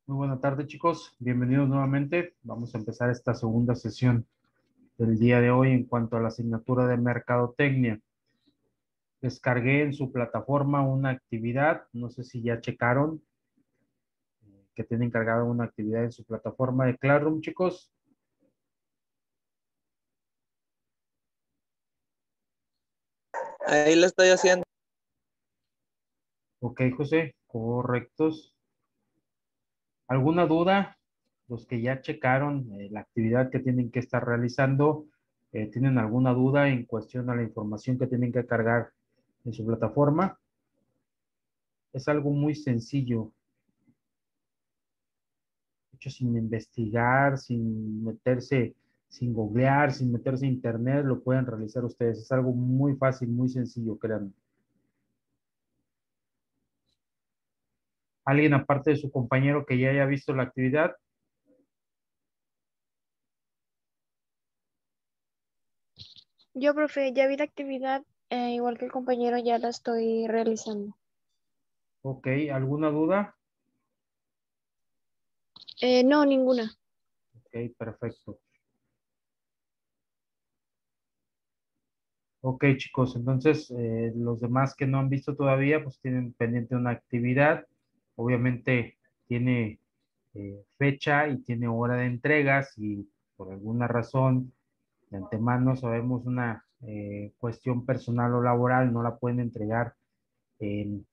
Muy buena tarde, chicos. Bienvenidos nuevamente. Vamos a empezar esta segunda sesión del día de hoy en cuanto a la asignatura de mercadotecnia. Descargué en su plataforma una actividad. No sé si ya checaron que tienen cargada una actividad en su plataforma de Classroom, chicos. Ahí lo estoy haciendo. Ok, José, correctos. ¿Alguna duda? Los que ya checaron la actividad que tienen que estar realizando, ¿tienen alguna duda en cuestión a la información que tienen que cargar en su plataforma? Es algo muy sencillo, hecho sin investigar, sin meterse, sin googlear, sin meterse a internet, lo pueden realizar ustedes. Es algo muy fácil, muy sencillo, créanme. ¿Alguien aparte de su compañero que ya haya visto la actividad? Yo, profe, ya vi la actividad, igual que el compañero, ya la estoy realizando. Ok, ¿alguna duda? No, ninguna. Ok, perfecto. Ok, chicos, entonces los demás que no han visto todavía, pues tienen pendiente una actividad. Obviamente tiene fecha y tiene hora de entregas y por alguna razón de antemano sabemos una cuestión personal o laboral, no la pueden entregar en,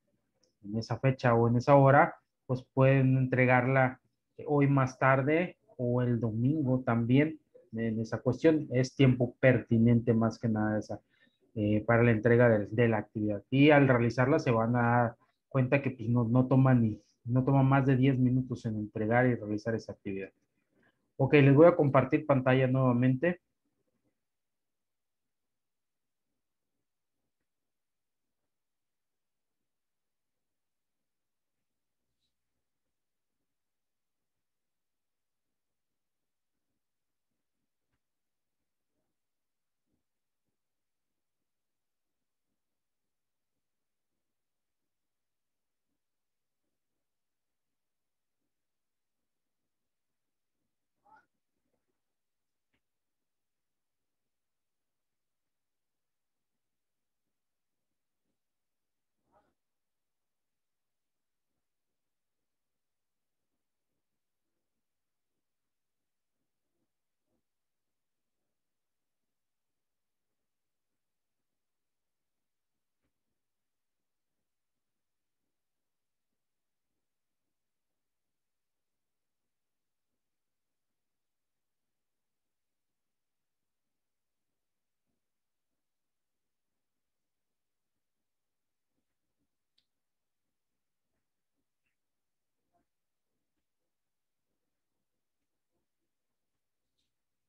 en esa fecha o en esa hora, pues pueden entregarla hoy más tarde o el domingo también. En esa cuestión es tiempo pertinente más que nada esa, para la entrega de la actividad. Y al realizarla se van a dar cuenta que pues, no toma no toma más de 10 minutos en entregar y realizar esa actividad. Ok, les voy a compartir pantalla nuevamente.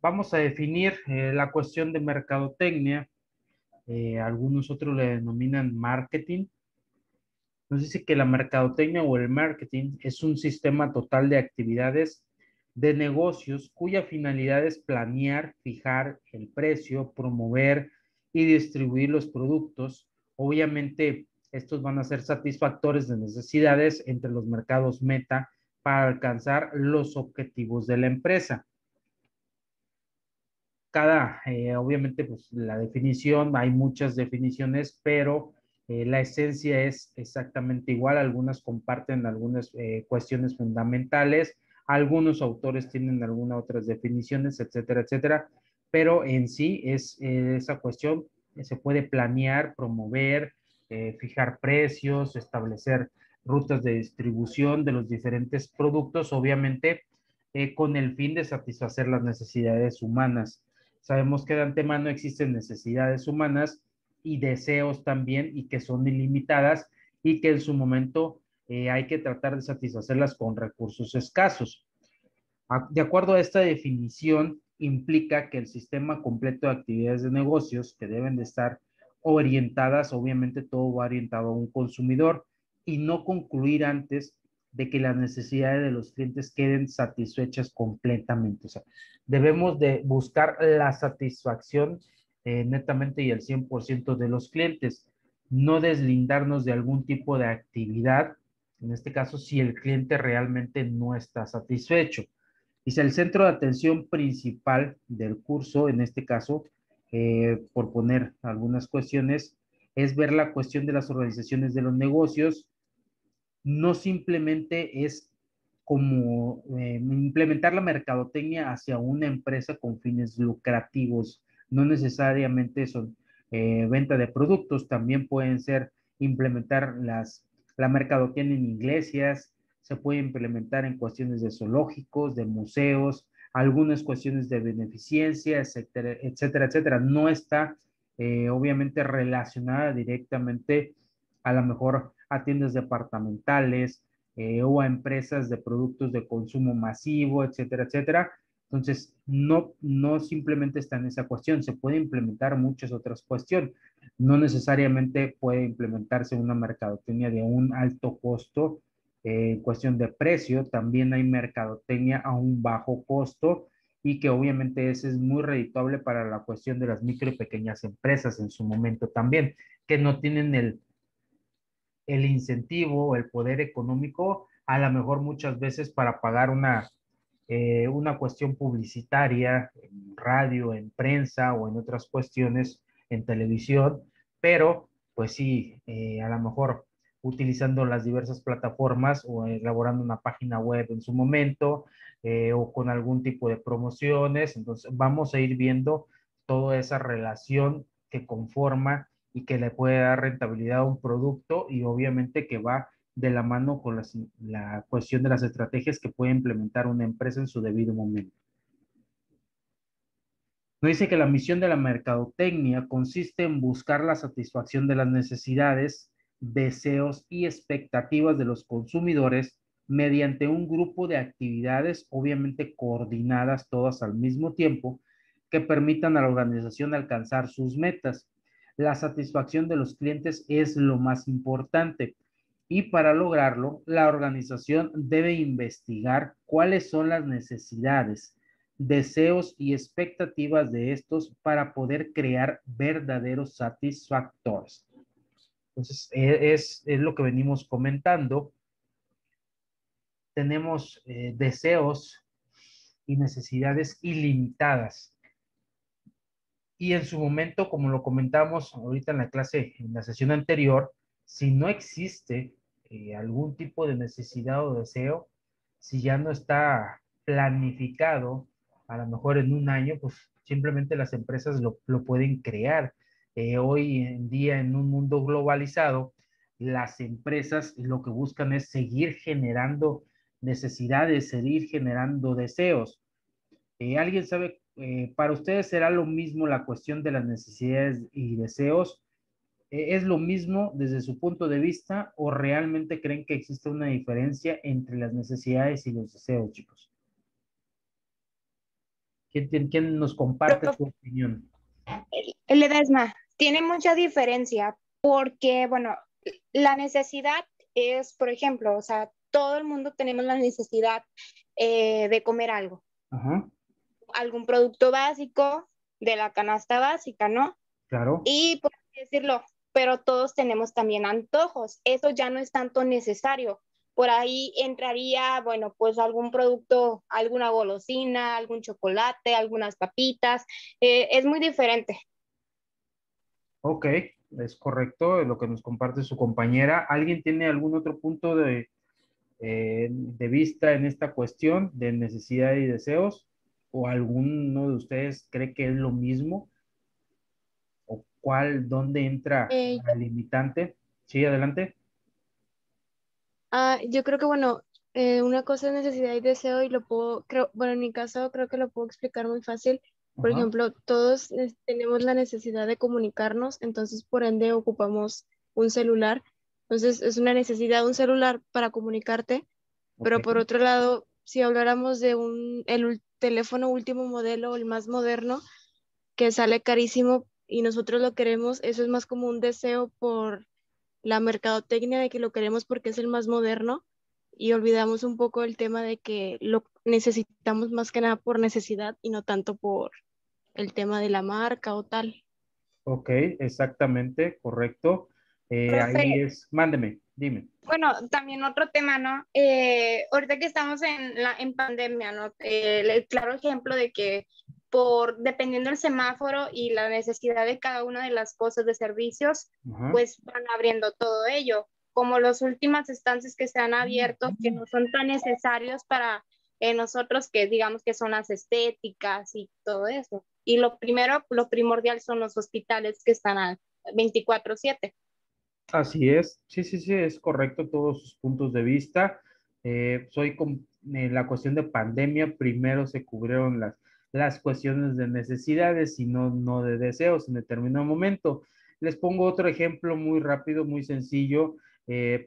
Vamos a definir la cuestión de mercadotecnia. Algunos otros le denominan marketing. Nos dice que la mercadotecnia o el marketing es un sistema total de actividades de negocios cuya finalidad es planear, fijar el precio, promover y distribuir los productos. Obviamente, estos van a ser satisfactores de necesidades entre los mercados meta para alcanzar los objetivos de la empresa. Obviamente, pues la definición, hay muchas definiciones, pero la esencia es exactamente igual. Algunas comparten algunas cuestiones fundamentales, algunos autores tienen algunas otras definiciones, etcétera, etcétera, pero en sí es esa cuestión, se puede planear, promover, fijar precios, establecer rutas de distribución de los diferentes productos, obviamente con el fin de satisfacer las necesidades humanas. Sabemos que de antemano existen necesidades humanas y deseos también y que son ilimitadas y que en su momento hay que tratar de satisfacerlas con recursos escasos. De acuerdo a esta definición, implica que el sistema completo de actividades de negocios que deben de estar orientadas, obviamente todo va orientado a un consumidor y no concluir antes de que las necesidades de los clientes queden satisfechas completamente. O sea, debemos de buscar la satisfacción netamente y el 100% de los clientes, no deslindarnos de algún tipo de actividad En este caso, si el cliente realmente no está satisfecho. Dice, el centro de atención principal del curso, en este caso, por poner algunas cuestiones, es ver la cuestión de las organizaciones de los negocios. No simplemente es como implementar la mercadotecnia hacia una empresa con fines lucrativos. No necesariamente son venta de productos, también pueden ser implementar la mercadotecnia en iglesias, se puede implementar en cuestiones de zoológicos, de museos, algunas cuestiones de beneficencia, etcétera, etcétera, etcétera. No está obviamente relacionada directamente a lo mejor a tiendas departamentales o a empresas de productos de consumo masivo, etcétera, etcétera. Entonces, no simplemente está en esa cuestión, se puede implementar muchas otras cuestiones. No necesariamente puede implementarse una mercadotecnia de un alto costo en cuestión de precio, también hay mercadotecnia a un bajo costo y que obviamente ese es muy redituable para la cuestión de las micro y pequeñas empresas en su momento también, que no tienen el incentivo o el poder económico, a lo mejor muchas veces para pagar una cuestión publicitaria en radio, en prensa o en otras cuestiones en televisión, pero pues sí, a lo mejor utilizando las diversas plataformas o elaborando una página web en su momento o con algún tipo de promociones. Entonces vamos a ir viendo toda esa relación que conforma y que le puede dar rentabilidad a un producto y obviamente que va de la mano con la cuestión de las estrategias que puede implementar una empresa en su debido momento. Nos dice que la misión de la mercadotecnia consiste en buscar la satisfacción de las necesidades, deseos y expectativas de los consumidores mediante un grupo de actividades, obviamente coordinadas todas al mismo tiempo, que permitan a la organización alcanzar sus metas. La satisfacción de los clientes es lo más importante y para lograrlo, la organización debe investigar cuáles son las necesidades, deseos y expectativas de estos para poder crear verdaderos satisfactores. Entonces, es lo que venimos comentando. Tenemos deseos y necesidades ilimitadas. Y en su momento, como lo comentamos ahorita en la clase, en la sesión anterior, si no existe algún tipo de necesidad o deseo, si ya no está planificado, a lo mejor en un año, pues simplemente las empresas lo pueden crear. Hoy en día, en un mundo globalizado, las empresas lo que buscan es seguir generando necesidades, seguir generando deseos. ¿Alguien sabe, para ustedes será lo mismo la cuestión de las necesidades y deseos? ¿Es lo mismo desde su punto de vista o realmente creen que existe una diferencia entre las necesidades y los deseos, chicos? ¿Quién nos comparte su opinión? El Ledesma tiene mucha diferencia porque, bueno, la necesidad es, por ejemplo, o sea, todo el mundo tenemos la necesidad de comer algo, Ajá, algún producto básico de la canasta básica, ¿no? claro. Y por así decirlo, pero todos tenemos también antojos. Eso ya no es tanto necesario. Por ahí entraría, bueno, pues algún producto, alguna golosina, algún chocolate, algunas papitas. Es muy diferente. Ok, es correcto lo que nos comparte su compañera. ¿Alguien tiene algún otro punto de vista en esta cuestión de necesidad y deseos? ¿O alguno de ustedes cree que es lo mismo? ¿O dónde entra Eh, la limitante? Sí, adelante. yo creo que, bueno, una cosa es necesidad y deseo y lo puedo, creo, bueno, en mi caso creo que lo puedo explicar muy fácil. Por Ajá, ejemplo, todos tenemos la necesidad de comunicarnos, entonces por ende ocupamos un celular. Entonces es una necesidad un celular para comunicarte, ok, pero por otro lado, si habláramos de teléfono último modelo, el más moderno, que sale carísimo y nosotros lo queremos, eso es más como un deseo por la mercadotecnia de que lo queremos porque es el más moderno y olvidamos un poco el tema de que lo necesitamos más que nada por necesidad y no tanto por el tema de la marca o tal. ok, exactamente, correcto. Profe, Ahí es, mándeme. Dime. Bueno, también otro tema, ¿no? Ahorita que estamos en pandemia, ¿no? El claro ejemplo de que dependiendo del semáforo y la necesidad de cada una de las cosas de servicios, Ajá. pues van abriendo todo ello. Como los últimos estancias que se han abierto, que no son tan necesarios para nosotros, que digamos que son las estéticas y todo eso. Y lo primordial son los hospitales que están a 24/7. Así es, sí, sí, sí, es correcto todos sus puntos de vista. En la cuestión de pandemia, primero se cubrieron las cuestiones de necesidades y no de deseos en determinado momento. Les pongo otro ejemplo muy rápido, muy sencillo,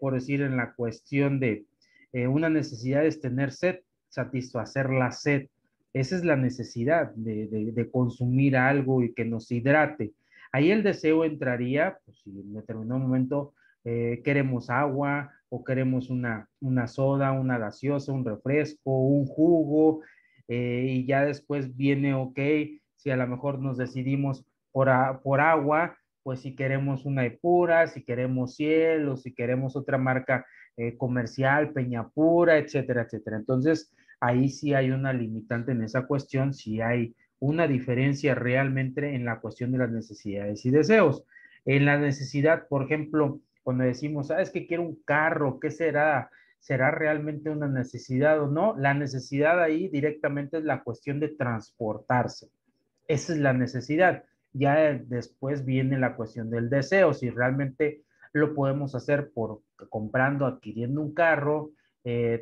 por decir en la cuestión de una necesidad es tener sed, satisfacer la sed. Esa es la necesidad de consumir algo y que nos hidrate. Ahí el deseo entraría, pues si en determinado momento queremos agua o queremos una soda, una gaseosa, un refresco, un jugo, y ya después viene, ok, si a lo mejor nos decidimos por agua, pues si queremos una Epura, si queremos Cielo, si queremos otra marca comercial, Peña Pura, etcétera, etcétera. Entonces, ahí sí hay una limitante en esa cuestión, sí hay una diferencia realmente en la cuestión de las necesidades y deseos. En la necesidad, por ejemplo, cuando decimos, es que quiero un carro, ¿qué será? ¿Será realmente una necesidad o no? La necesidad ahí directamente es la cuestión de transportarse. Esa es la necesidad. Ya después viene la cuestión del deseo, si realmente lo podemos hacer por comprando, adquiriendo un carro,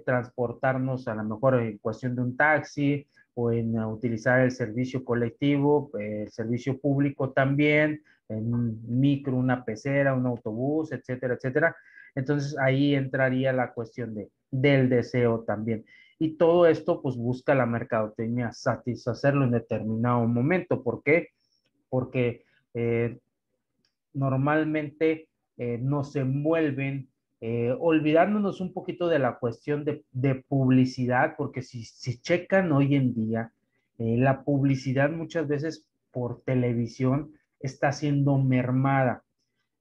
transportarnos a lo mejor en cuestión de un taxi o en utilizar el servicio colectivo, el servicio público también, en un micro, una pecera, un autobús, etcétera, etcétera. Entonces ahí entraría la cuestión del deseo también. Y todo esto pues busca la mercadotecnia satisfacerlo en determinado momento. ¿Por qué? Porque normalmente nos envuelven olvidándonos un poquito de la cuestión de publicidad, porque si checan hoy en día, la publicidad muchas veces por televisión está siendo mermada.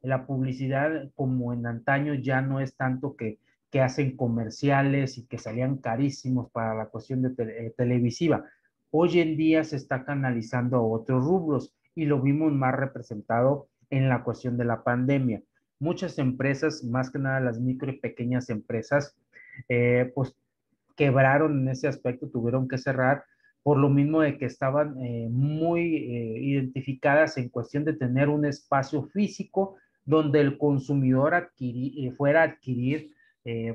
La publicidad, como en antaño, ya no es tanto que hacen comerciales y que salían carísimos para la cuestión televisiva. Hoy en día se está canalizando a otros rubros y lo vimos más representado en la cuestión de la pandemia. Muchas empresas, más que nada las micro y pequeñas empresas, pues quebraron en ese aspecto, tuvieron que cerrar por lo mismo de que estaban muy identificadas en cuestión de tener un espacio físico donde el consumidor fuera a adquirir,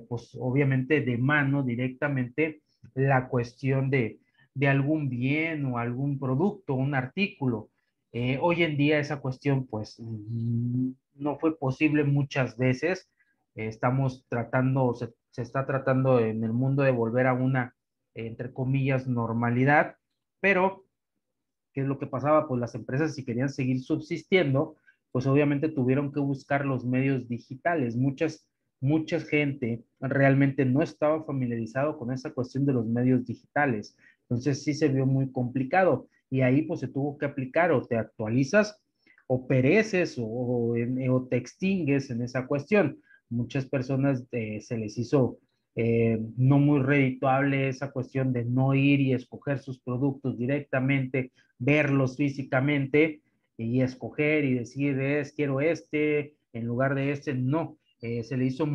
pues obviamente de mano directamente la cuestión de algún bien o algún producto, un artículo. Hoy en día esa cuestión pues no fue posible muchas veces. Estamos tratando, se está tratando en el mundo de volver a una, entre comillas, normalidad, pero ¿qué es lo que pasaba? Pues las empresas si querían seguir subsistiendo, pues obviamente tuvieron que buscar los medios digitales. Mucha gente realmente no estaba familiarizado con esa cuestión de los medios digitales. Entonces sí se vio muy complicado y ahí pues se tuvo que aplicar o te actualizas o pereces o te extingues en esa cuestión. Muchas personas se les hizo no muy redituable esa cuestión de no ir y escoger sus productos directamente, verlos físicamente y escoger y decir, quiero este en lugar de este, no. Se le hizo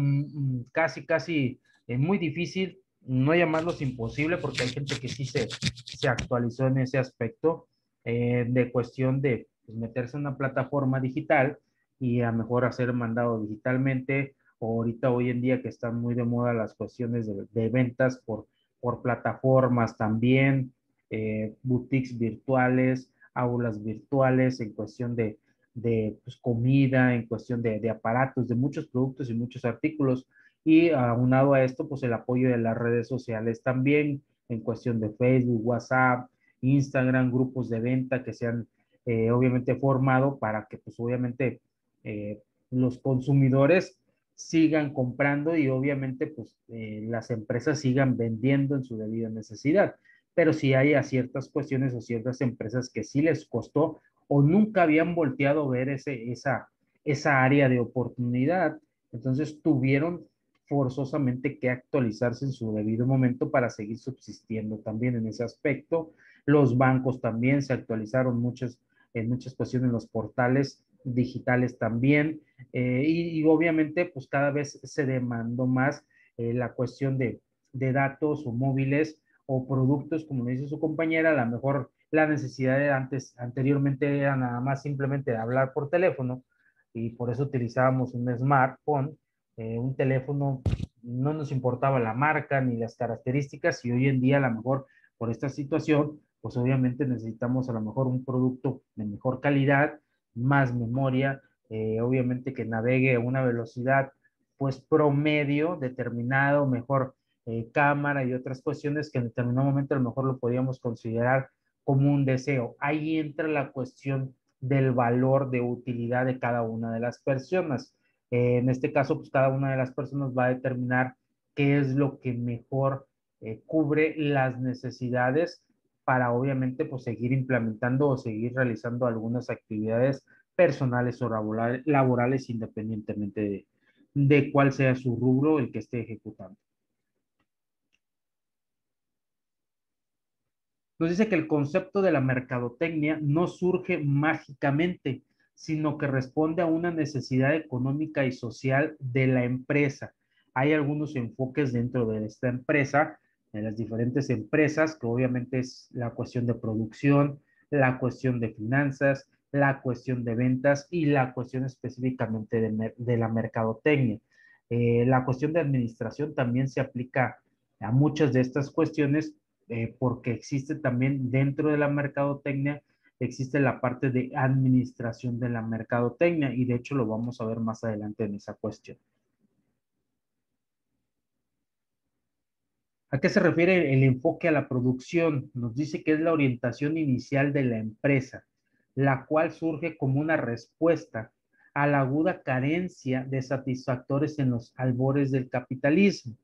casi muy difícil, no llamarlos imposible, porque hay gente que sí se actualizó en ese aspecto de cuestión de pues, meterse en una plataforma digital y a mejor hacer mandado digitalmente, o ahorita hoy en día que están muy de moda las cuestiones de ventas por plataformas también, boutiques virtuales, aulas virtuales, en cuestión de pues, comida, en cuestión de aparatos, de muchos productos y muchos artículos. Y aunado a esto, pues el apoyo de las redes sociales también, en cuestión de Facebook, WhatsApp, Instagram, grupos de venta que se han obviamente formado para que pues obviamente los consumidores sigan comprando y obviamente pues las empresas sigan vendiendo en su debida necesidad. Pero sí hay a ciertas cuestiones o ciertas empresas que sí les costó o nunca habían volteado a ver esa área de oportunidad Entonces tuvieron forzosamente que actualizarse en su debido momento para seguir subsistiendo también en ese aspecto. Los bancos también se actualizaron en muchas cuestiones, los portales digitales también, y obviamente pues cada vez se demandó más la cuestión de datos o móviles o productos, como dice su compañera. A lo mejor la necesidad de anteriormente era nada más simplemente de hablar por teléfono, y por eso utilizábamos un smartphone, un teléfono, no nos importaba la marca ni las características, y hoy en día a lo mejor por esta situación, pues obviamente necesitamos a lo mejor un producto de mejor calidad, más memoria, obviamente que navegue a una velocidad pues promedio determinado, mejor cámara y otras cuestiones que en determinado momento a lo mejor lo podíamos considerar como un deseo. Ahí entra la cuestión del valor de utilidad de cada una de las personas. En este caso, pues cada una de las personas va a determinar qué es lo que mejor cubre las necesidades para obviamente pues seguir implementando o seguir realizando algunas actividades personales o laborales independientemente de cuál sea su rubro el que esté ejecutando. Nos dice que el concepto de la mercadotecnia no surge mágicamente, sino que responde a una necesidad económica y social de la empresa. Hay algunos enfoques dentro de esta empresa, de las diferentes empresas, que obviamente es la cuestión de producción, la cuestión de finanzas, la cuestión de ventas y la cuestión específicamente de la mercadotecnia. La cuestión de administración también se aplica a muchas de estas cuestiones, porque existe también dentro de la mercadotecnia, existe la parte de administración de la mercadotecnia, y de hecho lo vamos a ver más adelante en esa cuestión. ¿A qué se refiere el enfoque a la producción? Nos dice que es la orientación inicial de la empresa, la cual surge como una respuesta a la aguda carencia de satisfactores en los albores del capitalismo.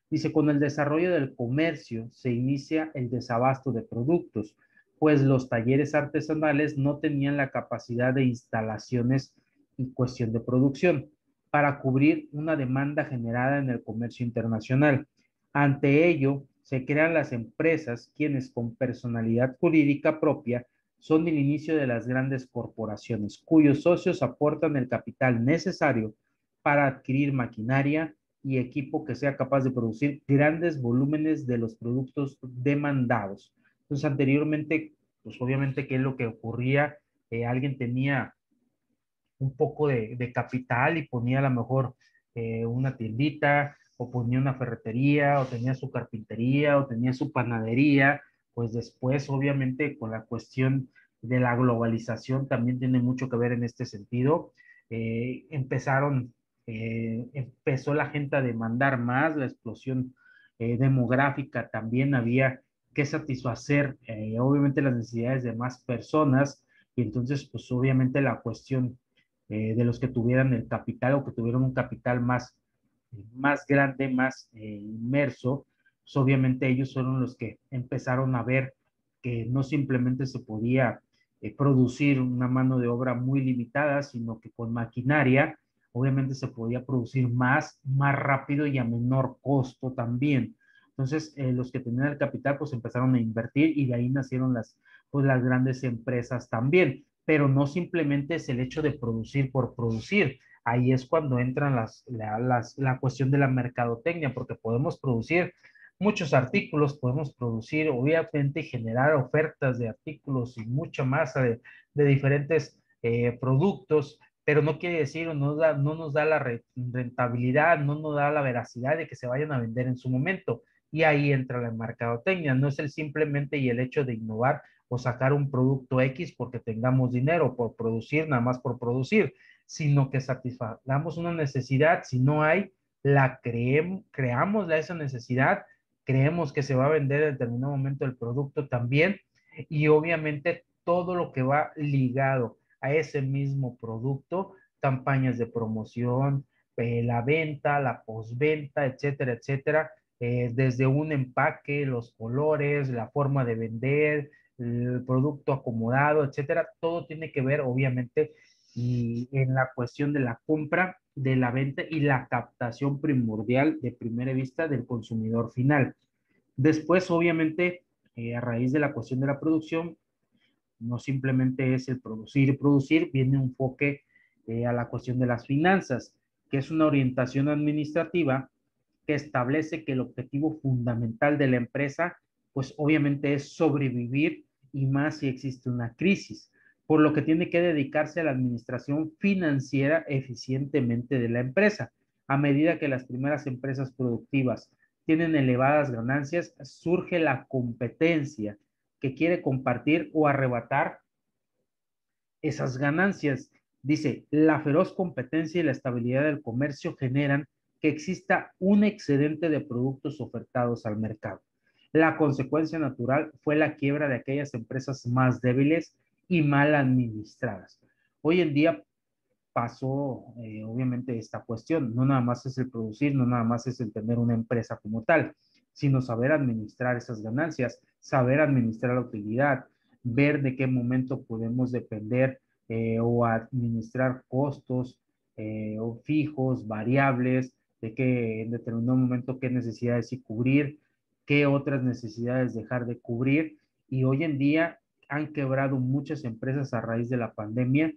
Dice, con el desarrollo del comercio se inicia el desabasto de productos, pues los talleres artesanales no tenían la capacidad de instalaciones y cuestión de producción para cubrir una demanda generada en el comercio internacional. Ante ello, se crean las empresas, quienes con personalidad jurídica propia son el inicio de las grandes corporaciones, cuyos socios aportan el capital necesario para adquirir maquinaria y equipo que sea capaz de producir grandes volúmenes de los productos demandados. Entonces, anteriormente, pues obviamente, ¿qué es lo que ocurría? Alguien tenía un poco de capital y ponía a lo mejor una tiendita, o ponía una ferretería, o tenía su carpintería, o tenía su panadería. Pues después, obviamente, con la cuestión de la globalización también tiene mucho que ver en este sentido. Empezó la gente a demandar más, la explosión demográfica también había que satisfacer, obviamente, las necesidades de más personas, y entonces, pues obviamente la cuestión de los que tuvieran el capital o que tuvieron un capital más grande, más inmerso, pues obviamente ellos fueron los que empezaron a ver que no simplemente se podía producir una mano de obra muy limitada, sino que con maquinaria obviamente se podía producir más rápido y a menor costo también. Entonces, los que tenían el capital, pues empezaron a invertir, y de ahí nacieron pues, las grandes empresas también. Pero no simplemente es el hecho de producir por producir. Ahí es cuando entran la cuestión de la mercadotecnia, porque podemos producir muchos artículos, podemos producir, obviamente, generar ofertas de artículos y mucha masa de diferentes productos, pero no quiere decir, o no nos da la rentabilidad, no nos da la veracidad de que se vayan a vender en su momento. Y ahí entra la mercadotecnia. No es el simplemente y el hecho de innovar o sacar un producto X porque tengamos dinero, por producir, nada más por producir, sino que satisfagamos una necesidad. Si no hay, creamos esa necesidad, creemos que se va a vender en determinado momento el producto también, y obviamente todo lo que va ligado a ese mismo producto, campañas de promoción, la venta, la postventa, etcétera, etcétera, desde un empaque, los colores, la forma de vender, el producto acomodado, etcétera, todo tiene que ver, obviamente, y en la cuestión de la compra de la venta y la captación primordial de primera vista del consumidor final. Después, obviamente, a raíz de la cuestión de la producción, no simplemente es el producir y producir, viene un enfoque a la cuestión de las finanzas, que es una orientación administrativa que establece que el objetivo fundamental de la empresa, pues obviamente es sobrevivir y más si existe una crisis, por lo que tiene que dedicarse a la administración financiera eficientemente de la empresa. A medida que las primeras empresas productivas tienen elevadas ganancias, surge la competencia que quiere compartir o arrebatar esas ganancias. Dice, la feroz competencia y la estabilidad del comercio generan que exista un excedente de productos ofertados al mercado. La consecuencia natural fue la quiebra de aquellas empresas más débiles y mal administradas. Hoy en día pasó, obviamente, esta cuestión. No nada más es el producir, no nada más es el tener una empresa como tal, sino saber administrar esas ganancias, saber administrar la utilidad, ver de qué momento podemos depender o administrar costos o fijos, variables, de qué en determinado momento qué necesidades sí cubrir, qué otras necesidades dejar de cubrir. Y hoy en día han quebrado muchas empresas a raíz de la pandemia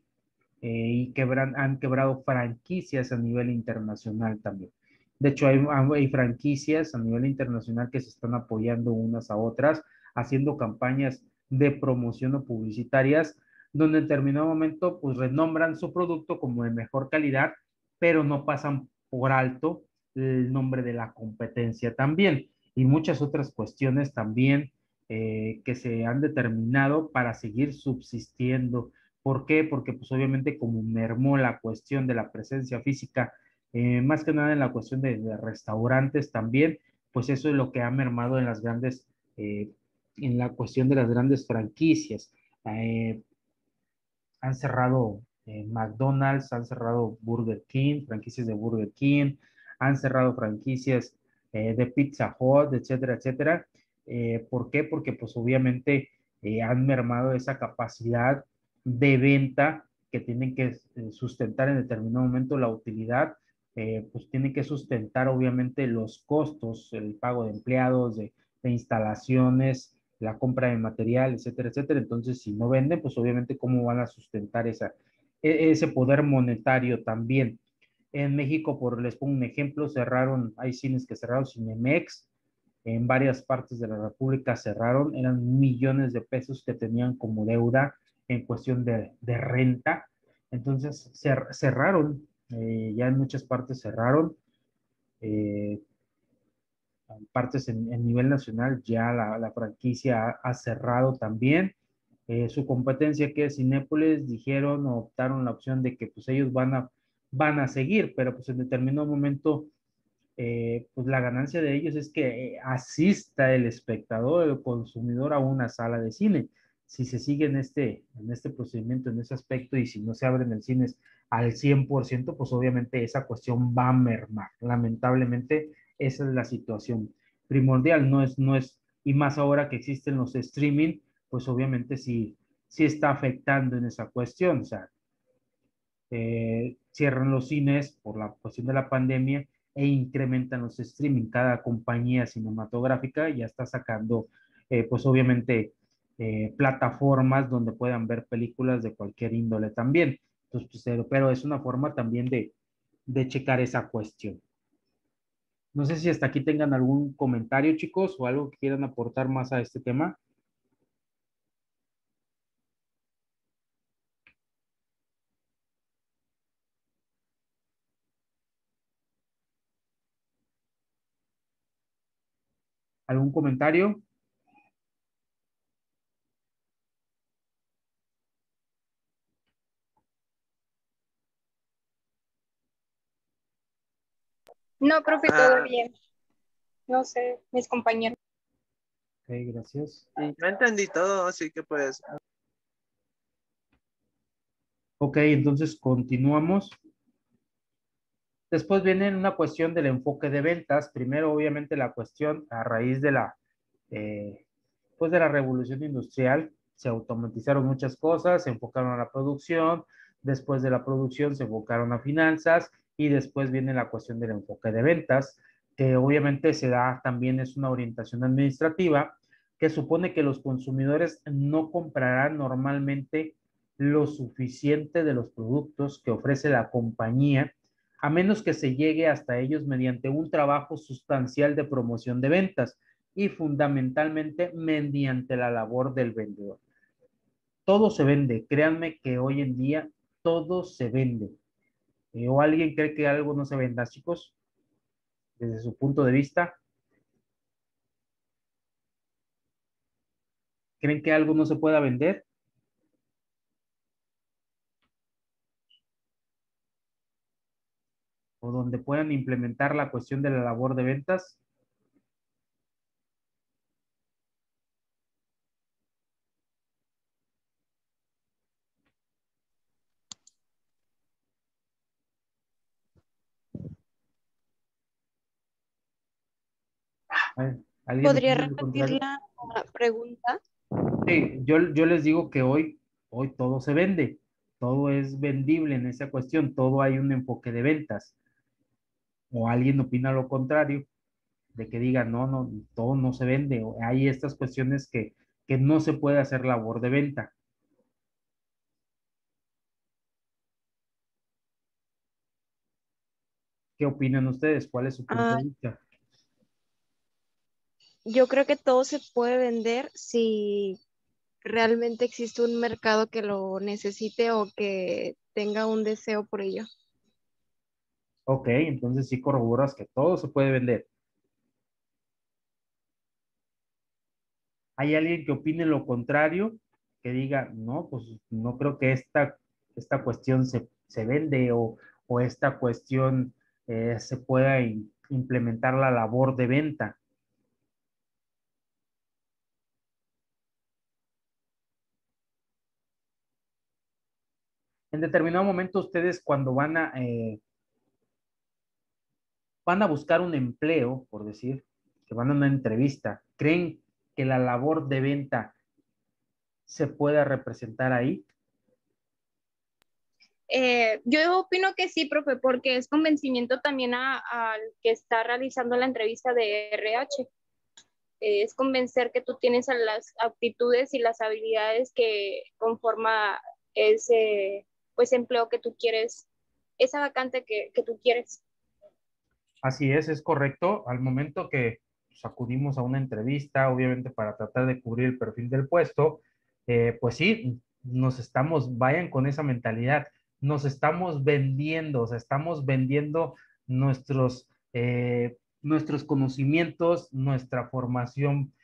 y han quebrado franquicias a nivel internacional también. De hecho, hay franquicias a nivel internacional que se están apoyando unas a otras, haciendo campañas de promoción o publicitarias, donde en determinado momento pues renombran su producto como de mejor calidad, pero no pasan por alto el nombre de la competencia también. Y muchas otras cuestiones también que se han determinado para seguir subsistiendo. ¿Por qué? Porque pues obviamente como mermó la cuestión de la presencia física, más que nada en la cuestión de restaurantes también, pues eso es lo que ha mermado en las grandes, en la cuestión de las grandes franquicias. Eh, Han cerrado McDonald's, han cerrado Burger King, franquicias de Burger King, han cerrado franquicias de Pizza Hut, etcétera, etcétera. ¿Por qué? Porque pues obviamente han mermado esa capacidad de venta que tienen que sustentar en determinado momento la utilidad, pues tienen que sustentar obviamente los costos, el pago de empleados, de instalaciones, la compra de material, etcétera, etcétera. Entonces, si no venden, pues obviamente cómo van a sustentar ese poder monetario también. En México, les pongo un ejemplo, hay cines que cerraron, Cinemex, en varias partes de la República cerraron, eran millones de pesos que tenían como deuda en cuestión de renta. Entonces, cerraron, ya en muchas partes cerraron. Eh, Partes en nivel nacional ya la franquicia ha cerrado también. Su competencia que es Cinépolis dijeron o optaron la opción de que pues ellos van a seguir, pero pues en determinado momento pues la ganancia de ellos es que asista el espectador, el consumidor a una sala de cine. Si se sigue en este procedimiento, en ese aspecto, y si no se abren el cines al 100%, pues obviamente esa cuestión va a mermar. Lamentablemente, esa es la situación primordial, y más ahora que existen los streaming, pues obviamente sí está afectando en esa cuestión. O sea, cierran los cines por la cuestión de la pandemia e incrementan los streaming. Cada compañía cinematográfica ya está sacando, pues obviamente, plataformas donde puedan ver películas de cualquier índole también. Entonces, pues, pero es una forma también de checar esa cuestión. No sé si hasta aquí tengan algún comentario, chicos, o algo que quieran aportar más a este tema. ¿Algún comentario? No, profe, todo bien. No sé, mis compañeros. Ok, gracias. Y yo entendí todo, así que pues. Ok, entonces continuamos. Después viene una cuestión del enfoque de ventas. Primero, obviamente, la cuestión a raíz eh, pues de la revolución industrial, se automatizaron muchas cosas, se enfocaron a la producción, después de la producción se enfocaron a finanzas y después viene la cuestión del enfoque de ventas, que obviamente se da también es una orientación administrativa que supone que los consumidores no comprarán normalmente lo suficiente de los productos que ofrece la compañía, a menos que se llegue hasta ellos mediante un trabajo sustancial de promoción de ventas y fundamentalmente mediante la labor del vendedor. Todo se vende, créanme que hoy en día todo se vende. ¿O alguien cree que algo no se venda, chicos? Desde su punto de vista, ¿creen que algo no se pueda vender? ¿O donde puedan implementar la cuestión de la labor de ventas? ¿Alguien ¿Podría opina lo repetir contrario? la pregunta? Sí, yo les digo que hoy todo se vende, todo es vendible en esa cuestión, todo hay un enfoque de ventas. ¿O alguien opina lo contrario? De que diga, no, no, todo no se vende. Hay estas cuestiones que no se puede hacer labor de venta. ¿Qué opinan ustedes? ¿Cuál es su punto Ah, de vista? yo creo que todo se puede vender si realmente existe un mercado que lo necesite o que tenga un deseo por ello. Ok, entonces sí corroboras que todo se puede vender. ¿Hay alguien que opine lo contrario? Que diga, no, pues no creo que esta cuestión se vende o esta cuestión se pueda implementar la labor de venta. En determinado momento ustedes cuando van a buscar un empleo, por decir, que van a una entrevista, ¿creen que la labor de venta se pueda representar ahí? Yo opino que sí, profe, porque es convencimiento también al que está realizando la entrevista de RH. Es convencer que tú tienes las aptitudes y las habilidades que conforma ese pues empleo que tú quieres, esa vacante que tú quieres. Así es correcto. Al momento que pues, acudimos a una entrevista, obviamente para tratar de cubrir el perfil del puesto, pues sí, vayan con esa mentalidad, nos estamos vendiendo, o sea, estamos vendiendo nuestros conocimientos, nuestra formación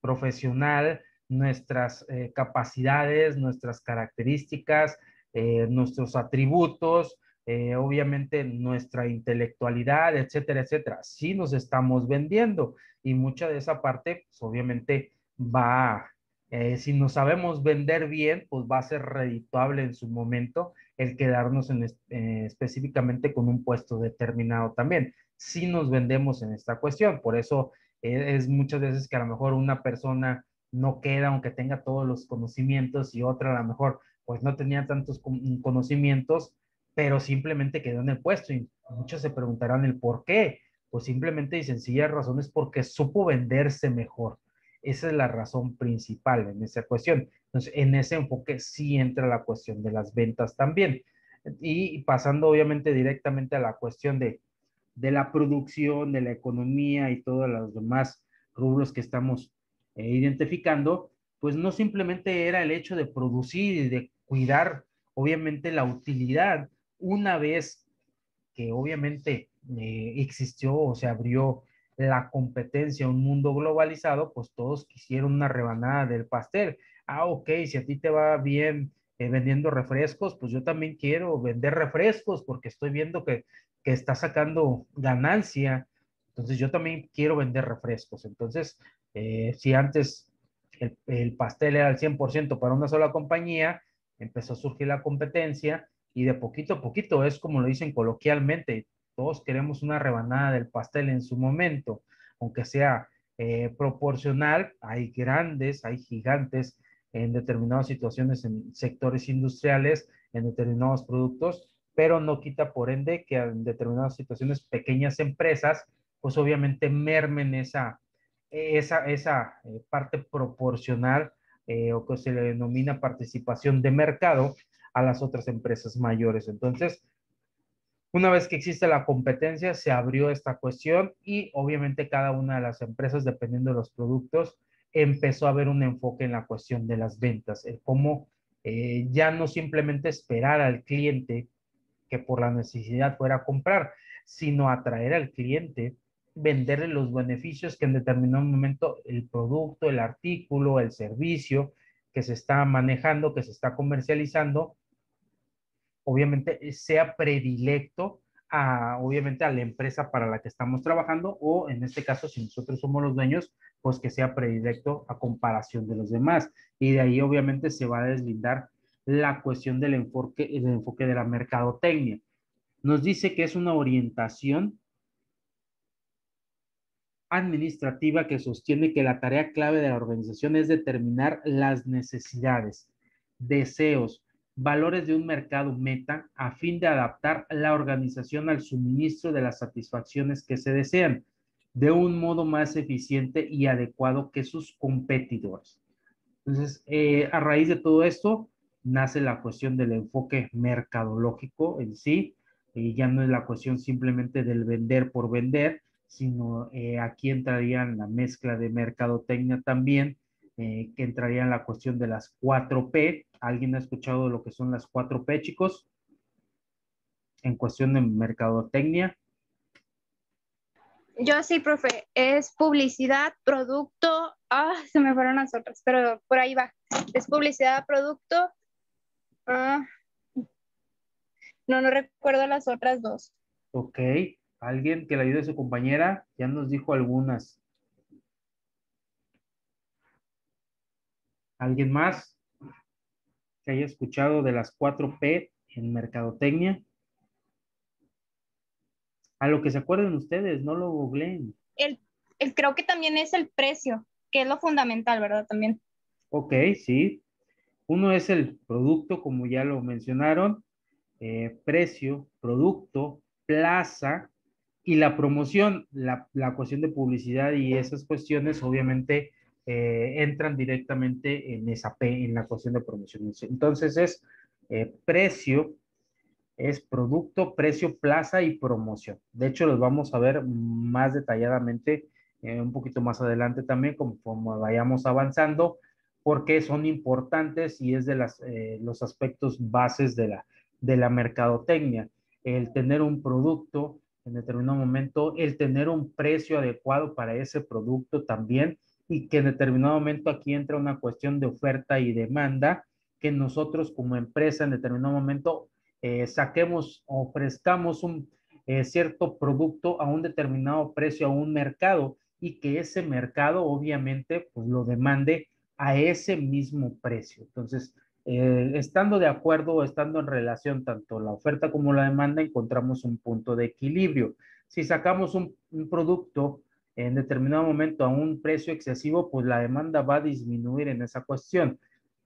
profesional, nuestras capacidades, nuestras características, nuestros atributos, obviamente nuestra intelectualidad, etcétera, etcétera. Sí nos estamos vendiendo y mucha de esa parte, pues obviamente si nos sabemos vender bien, pues va a ser redituable en su momento el quedarnos específicamente con un puesto determinado también. Si nos vendemos en esta cuestión, por eso es muchas veces que a lo mejor una persona no queda aunque tenga todos los conocimientos y otra a lo mejor pues no tenía tantos conocimientos, pero simplemente quedó en el puesto y muchos se preguntarán el por qué. Pues simplemente y sencilla razón es porque supo venderse mejor. Esa es la razón principal en esa cuestión. Entonces, en ese enfoque sí entra la cuestión de las ventas también. Y pasando obviamente directamente a la cuestión de la producción, de la economía y todos los demás rubros que estamos identificando, pues no simplemente era el hecho de producir y de cuidar, obviamente, la utilidad. Una vez que obviamente existió o se abrió la competencia, un mundo globalizado, pues todos quisieron una rebanada del pastel. Ah, ok, si a ti te va bien vendiendo refrescos, pues yo también quiero vender refrescos porque estoy viendo que está sacando ganancia. Entonces yo también quiero vender refrescos. Entonces, si antes el pastel era al 100% para una sola compañía, empezó a surgir la competencia y de poquito a poquito es como lo dicen coloquialmente, todos queremos una rebanada del pastel en su momento, aunque sea proporcional, hay grandes, hay gigantes en determinadas situaciones, en sectores industriales, en determinados productos, pero no quita por ende que en determinadas situaciones pequeñas empresas, pues obviamente mermen esa parte proporcional o que se le denomina participación de mercado a las otras empresas mayores. Entonces, una vez que existe la competencia, se abrió esta cuestión y obviamente cada una de las empresas, dependiendo de los productos, empezó a ver un enfoque en la cuestión de las ventas, cómo ya no simplemente esperar al cliente que por la necesidad fuera a comprar, sino atraer al cliente, venderle los beneficios que en determinado momento el producto, el artículo, el servicio que se está manejando, que se está comercializando, obviamente sea predilecto obviamente a la empresa para la que estamos trabajando o en este caso, si nosotros somos los dueños, pues que sea predilecto a comparación de los demás. Y de ahí obviamente se va a deslindar la cuestión del enfoque de la mercadotecnia. Nos dice que es una orientación administrativa que sostiene que la tarea clave de la organización es determinar las necesidades, deseos, valores de un mercado meta a fin de adaptar la organización al suministro de las satisfacciones que se desean de un modo más eficiente y adecuado que sus competidores. Entonces, a raíz de todo esto, nace la cuestión del enfoque mercadológico en sí, y ya no es la cuestión simplemente del vender por vender, sino aquí entraría en la mezcla de mercadotecnia también, que entraría en la cuestión de las 4P. ¿Alguien ha escuchado lo que son las 4P, chicos? En cuestión de mercadotecnia. Yo sí, profe, es publicidad, producto, se me fueron las otras, pero por ahí va. Es publicidad, producto, no recuerdo las otras dos. Ok, alguien que le ayude a su compañera, ya nos dijo algunas. ¿Alguien más que haya escuchado de las 4P en mercadotecnia? A lo que se acuerden ustedes, no lo googleen. Creo que también es el precio, que es lo fundamental, ¿verdad? También. Ok, sí. Uno es el producto, como ya lo mencionaron, precio, producto, plaza y la promoción, la cuestión de publicidad y esas cuestiones obviamente entran directamente en esa P, en la cuestión de promoción. Entonces es precio, es producto, precio, plaza y promoción. De hecho, los vamos a ver más detalladamente un poquito más adelante también, conforme vayamos avanzando, porque son importantes y es de los aspectos bases de la mercadotecnia. El tener un producto en determinado momento, el tener un precio adecuado para ese producto también, y que en determinado momento aquí entra una cuestión de oferta y demanda, que nosotros como empresa en determinado momento saquemos, ofrezcamos un cierto producto a un determinado precio a un mercado y que ese mercado obviamente pues lo demande a ese mismo precio. Entonces, estando de acuerdo o estando en relación tanto la oferta como la demanda, encontramos un punto de equilibrio. Si sacamos un producto en determinado momento a un precio excesivo, pues la demanda va a disminuir en esa cuestión.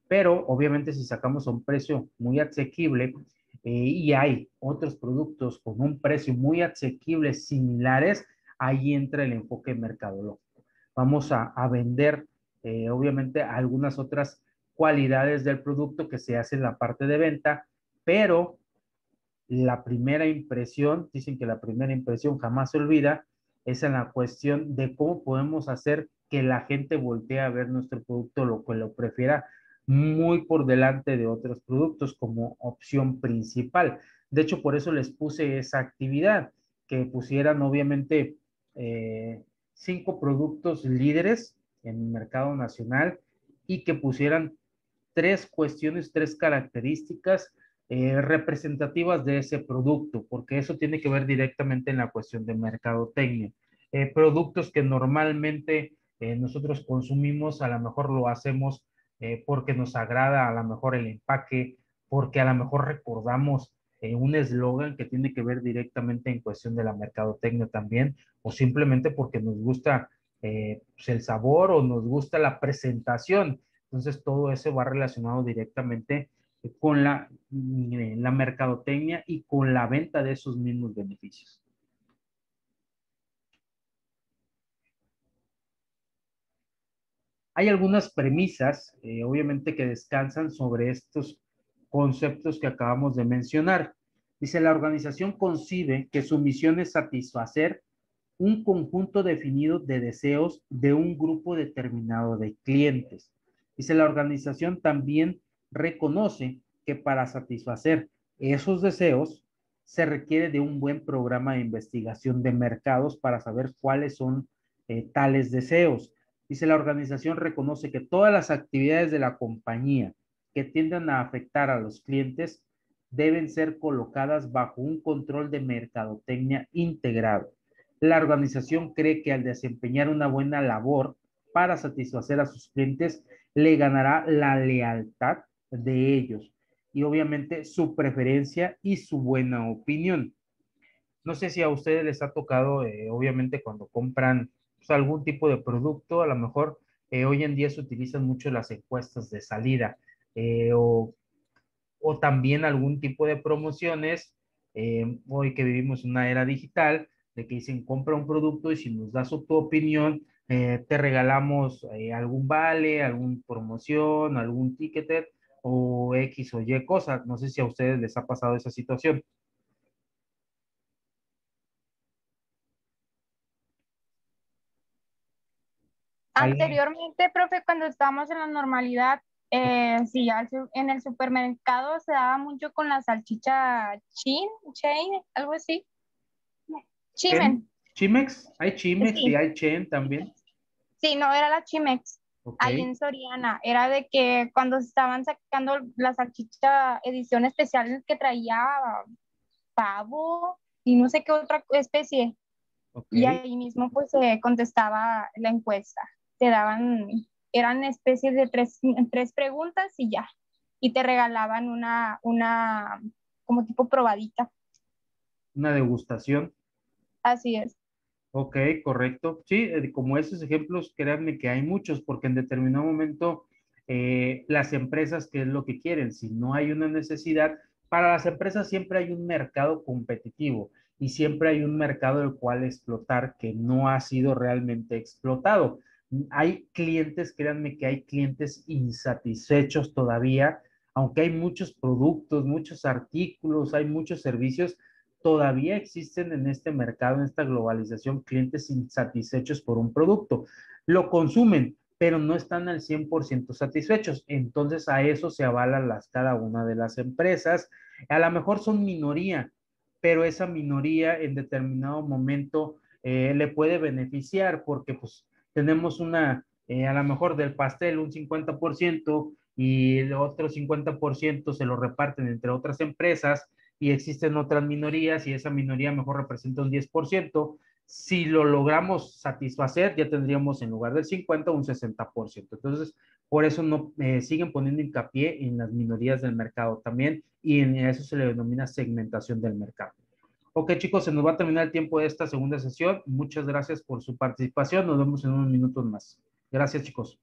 Pero obviamente si sacamos a un precio muy asequible y hay otros productos con un precio muy asequible similares, ahí entra el enfoque mercadológico. Vamos a vender obviamente algunas otras cualidades del producto que se hace en la parte de venta, pero la primera impresión, dicen que la primera impresión jamás se olvida, es en la cuestión de cómo podemos hacer que la gente voltee a ver nuestro producto, lo que lo prefiera muy por delante de otros productos como opción principal. De hecho, por eso les puse esa actividad, que pusieran obviamente 5 productos líderes en el mercado nacional y que pusieran 3 cuestiones, 3 características representativas de ese producto, porque eso tiene que ver directamente en la cuestión de mercadotecnia. Productos que normalmente nosotros consumimos, a lo mejor lo hacemos porque nos agrada a lo mejor el empaque, porque a lo mejor recordamos un eslogan que tiene que ver directamente en cuestión de la mercadotecnia también, o simplemente porque nos gusta pues el sabor o nos gusta la presentación. Entonces todo eso va relacionado directamente con la mercadotecnia y con la venta de esos mismos beneficios. Hay algunas premisas, obviamente, que descansan sobre estos conceptos que acabamos de mencionar. Dice, la organización concibe que su misión es satisfacer un conjunto definido de deseos de un grupo determinado de clientes. Dice, la organización también reconoce que para satisfacer esos deseos se requiere de un buen programa de investigación de mercados para saber cuáles son tales deseos. Dice, la organización reconoce que todas las actividades de la compañía que tiendan a afectar a los clientes deben ser colocadas bajo un control de mercadotecnia integrado. La organización cree que al desempeñar una buena labor para satisfacer a sus clientes, le ganará la lealtad de ellos y obviamente su preferencia y su buena opinión. No sé si a ustedes les ha tocado, obviamente, cuando compran pues, algún tipo de producto, a lo mejor hoy en día se utilizan mucho las encuestas de salida eh, o, o también algún tipo de promociones, hoy que vivimos una era digital, de que dicen compra un producto y si nos das tu opinión, te regalamos algún vale, alguna promoción, algún ticket o X o Y cosas. No sé si a ustedes les ha pasado esa situación. ¿Alguien? Anteriormente, profe, cuando estábamos en la normalidad, sí, en el supermercado se daba mucho con la salchicha chain, algo así. ¿Chen? Chimen, ¿Chimex? Hay Chimex y sí, hay Chen también. sí, no, era la Chimex, Ok. ahí en Soriana. Era de que cuando estaban sacando la salchicha edición especial que traía pavo y no sé qué otra especie, Ok. y ahí mismo pues se contestaba la encuesta. Te daban, eran especies de tres preguntas y ya. Y te regalaban una como tipo probadita. Una degustación. Así es. Ok, correcto. Sí, como esos ejemplos, créanme que hay muchos, porque en determinado momento las empresas, ¿qué es lo que quieren? Si no hay una necesidad, para las empresas siempre hay un mercado competitivo y siempre hay un mercado el cual explotar que no ha sido realmente explotado. Hay clientes, créanme que hay clientes insatisfechos todavía, aunque hay muchos productos, muchos artículos, hay muchos servicios todavía existen en este mercado, en esta globalización, clientes insatisfechos por un producto. Lo consumen, pero no están al 100% satisfechos. Entonces a eso se avalan cada una de las empresas. A lo mejor son minoría, pero esa minoría en determinado momento le puede beneficiar porque pues tenemos a lo mejor del pastel un 50% y el otro 50% se lo reparten entre otras empresas y existen otras minorías y esa minoría mejor representa un 10%. Si lo logramos satisfacer, ya tendríamos en lugar del 50 un 60%. Entonces, por eso no siguen poniendo hincapié en las minorías del mercado también y en eso se le denomina segmentación del mercado. Ok, chicos, se nos va a terminar el tiempo de esta segunda sesión. Muchas gracias por su participación. Nos vemos en unos minutos más. Gracias, chicos.